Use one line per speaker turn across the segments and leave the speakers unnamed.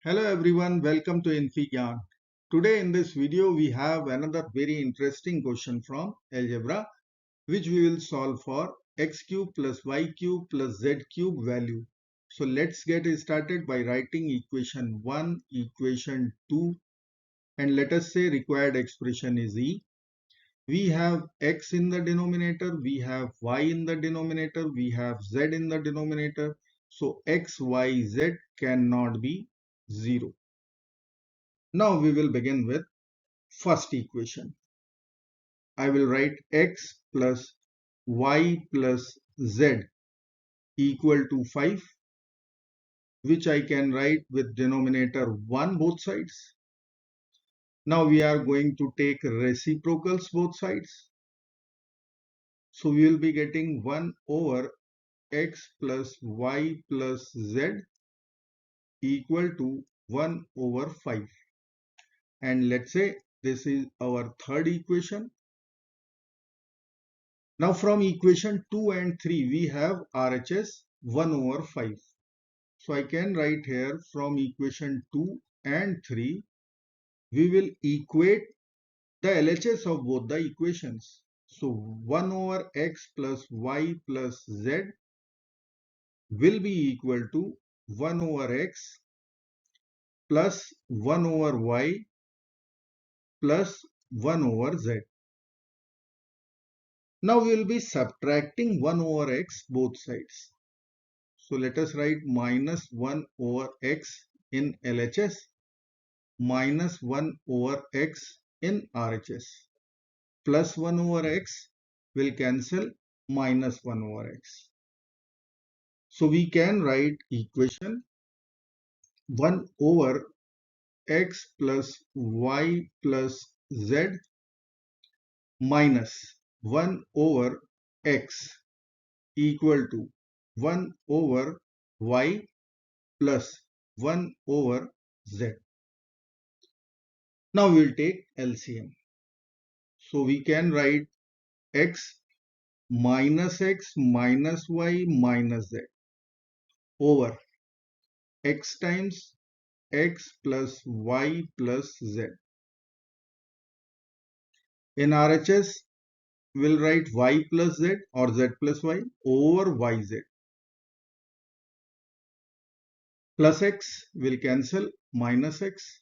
Hello everyone, welcome to infyGyan. Today in this video we have another very interesting question from Algebra which we will solve for x cube plus y cube plus z cube value. So let's get started by writing equation 1, equation 2 and let us say required expression is E. We have x in the denominator, we have y in the denominator, we have z in the denominator. So x, y, z cannot be 0. Now we will begin with first equation. I will write x plus y plus z equal to 5, which I can write with denominator 1 both sides. Now we are going to take reciprocals both sides. So we will be getting 1 over x plus y plus z equal to 1 over 5. And let's say this is our third equation. Now from equation 2 and 3 we have RHS 1 over 5. So I can write here from equation 2 and 3 we will equate the LHS of both the equations. So 1 over x plus y plus z will be equal to 1 over x plus 1 over y plus 1 over z. Now we will be subtracting 1 over x both sides. So let us write minus 1 over x in LHS, minus 1 over x in RHS. Plus 1 over x will cancel minus 1 over x. So we can write equation 1 over x plus y plus z minus 1 over x equal to 1 over y plus 1 over z. Now we will take LCM. So we can write x minus y minus z over x times x plus y plus z. In RHS, we'll write y plus z or z plus y over yz. Plus x will cancel minus x.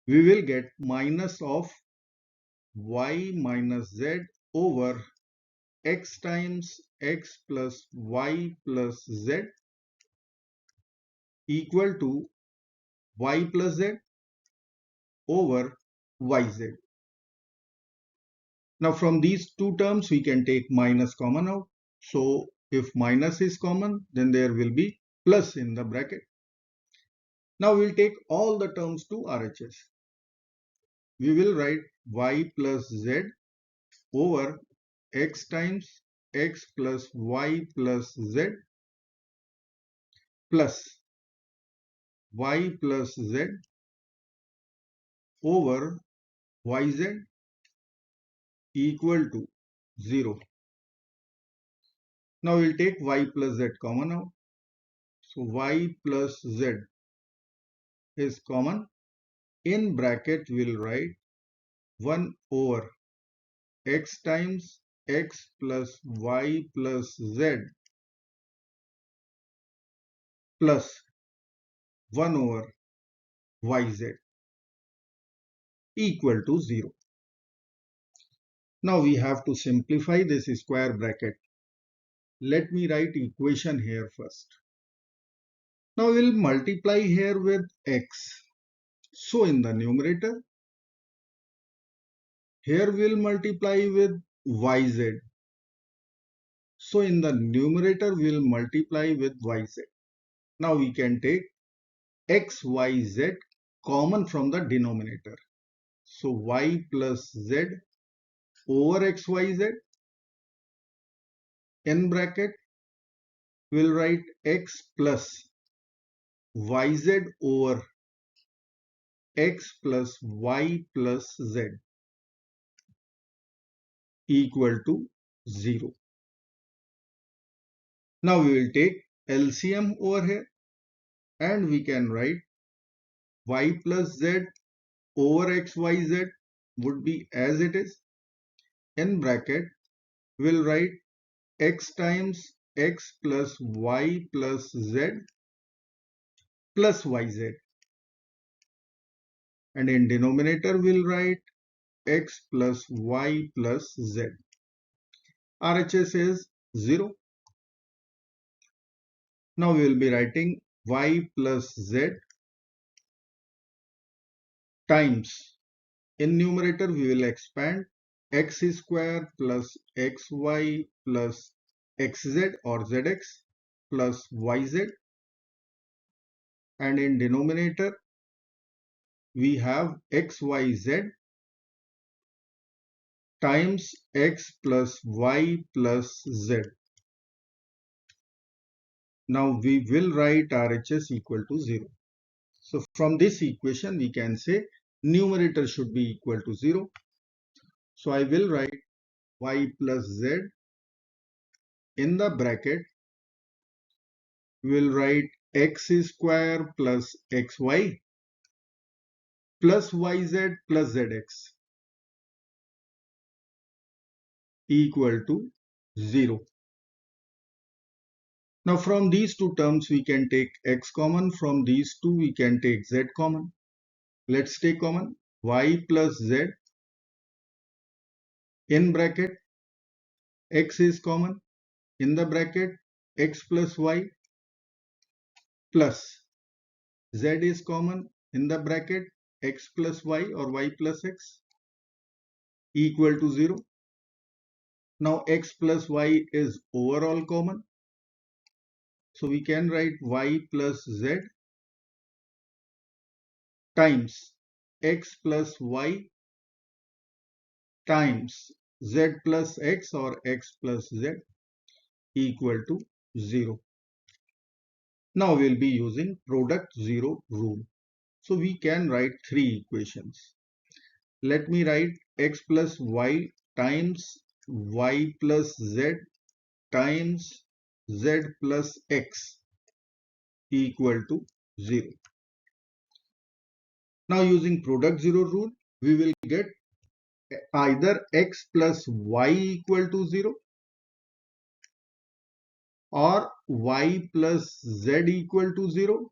We will get minus of y minus z over x times x plus y plus z equal to y plus z over yz. Now from these two terms we can take minus common out. So if minus is common then there will be plus in the bracket. Now we will take all the terms to RHS. We will write y plus z over x times x plus y plus z plus y plus z over yz equal to 0. Now we will take y plus z common out. So y plus z is common. In bracket we will write 1 over x times x plus y plus z plus 1 over yz equal to 0. Now we have to simplify this square bracket. Let me write equation here first. Now we will multiply here with x. So in the numerator, here we will multiply with yz. So in the numerator we will multiply with yz. Now we can take x, y, z common from the denominator. So y plus z over x, y, z. In bracket we will write x plus yz over x plus y plus z equal to 0. Now we will take LCM over here. and we can write y plus z over xyz would be as it is. In bracket, we'll write x times x plus y plus z plus yz. And in denominator, we'll write x plus y plus z. RHS is 0. Now we will be writing y plus z times. In numerator, we will expand x square plus xy plus xz or zx plus yz. And in denominator, we have xyz times x plus y plus z. Now we will write RHS equal to 0. So from this equation, we can say numerator should be equal to 0. So I will write y plus z in the bracket. We will write x square plus xy plus yz plus zx equal to 0. Now from these two terms we can take x common, from these two we can take z common. Let's take common y plus z in bracket, x is common, in the bracket x plus y plus z is common, in the bracket x plus y or y plus x equal to 0. Now x plus y is overall common. So we can write y plus z times x plus y times z plus x or x plus z equal to 0. Now we'll be using product 0 rule. So we can write three equations. Let me write x plus y times y plus z times z plus x equal to 0. Now using product 0 rule, we will get either x plus y equal to 0 or y plus z equal to 0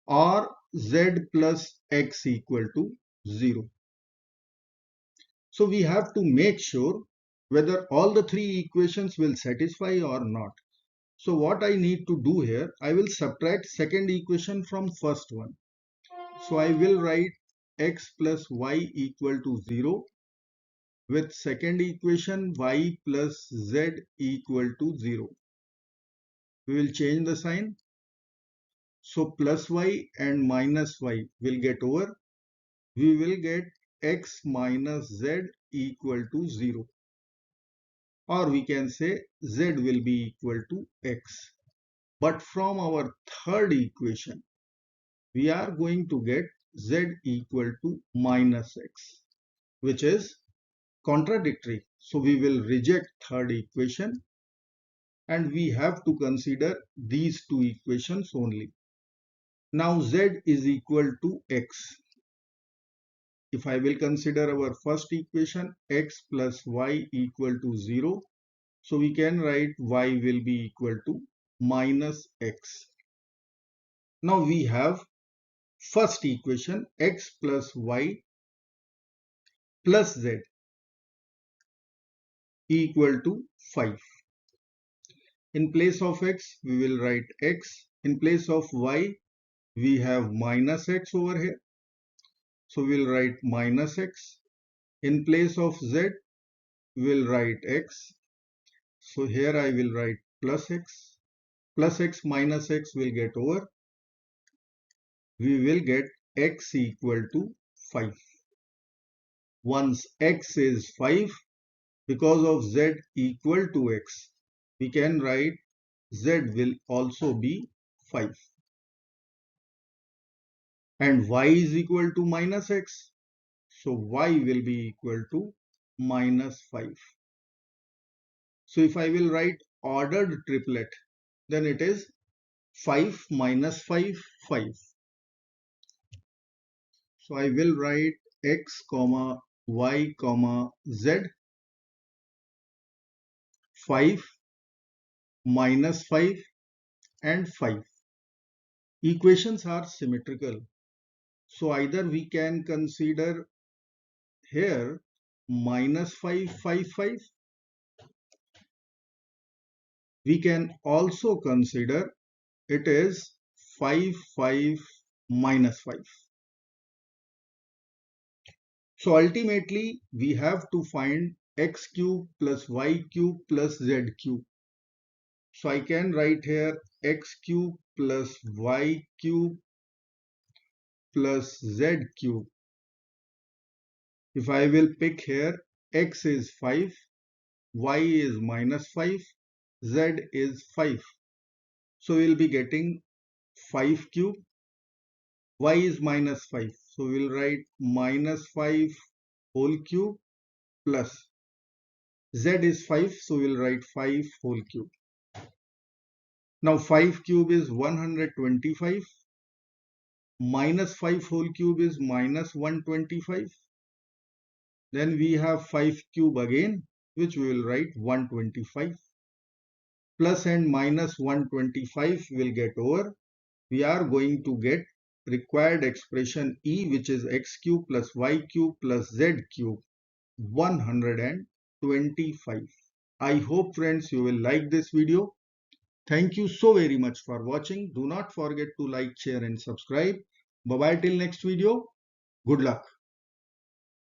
or z plus x equal to 0. So we have to make sure whether all the three equations will satisfy or not. So what I need to do here, I will subtract second equation from first one. So I will write x plus y equal to 0 with second equation y plus z equal to 0. We will change the sign. So plus y and minus y will get over. We will get x minus z equal to 0. Or we can say z will be equal to x. But from our third equation, we are going to get z equal to minus x, which is contradictory. So we will reject third equation and we have to consider these two equations only. Now z is equal to x. If I will consider our first equation, x plus y equal to 0. So we can write y will be equal to minus x. Now we have first equation x plus y plus z equal to 5. In place of x, we will write x. In place of y, we have minus x over here. So we'll write minus x. In place of z, we'll write x. So here I will write plus x. Plus x minus x will get over. We will get x equal to 5. Once x is 5, because of z equal to x, we can write z will also be 5. And y is equal to minus x. So y will be equal to minus 5. So if I will write ordered triplet, then it is 5 minus 5, 5. So I will write x comma y comma z. 5 minus 5 and 5. Equations are symmetrical. So either we can consider here minus 5, 5, 5. We can also consider it is 5, 5 minus 5. So ultimately we have to find x cube plus y cube plus z cube. So I can write here x cube plus y cube plus z cube. If I will pick here, x is 5, y is minus 5, z is 5. So we will be getting 5 cube. Y is minus 5. So we will write minus 5 whole cube plus z is 5. So we will write 5 whole cube. Now 5 cube is 125. Minus 5 whole cube is minus 125. Then we have 5 cube again, which we will write 125. Plus and minus 125 will get over. We are going to get required expression E, which is x cube plus y cube plus z cube, 125. I hope friends you will like this video. Thank you so very much for watching. Do not forget to like, share and subscribe. Bye bye till next video. Good luck.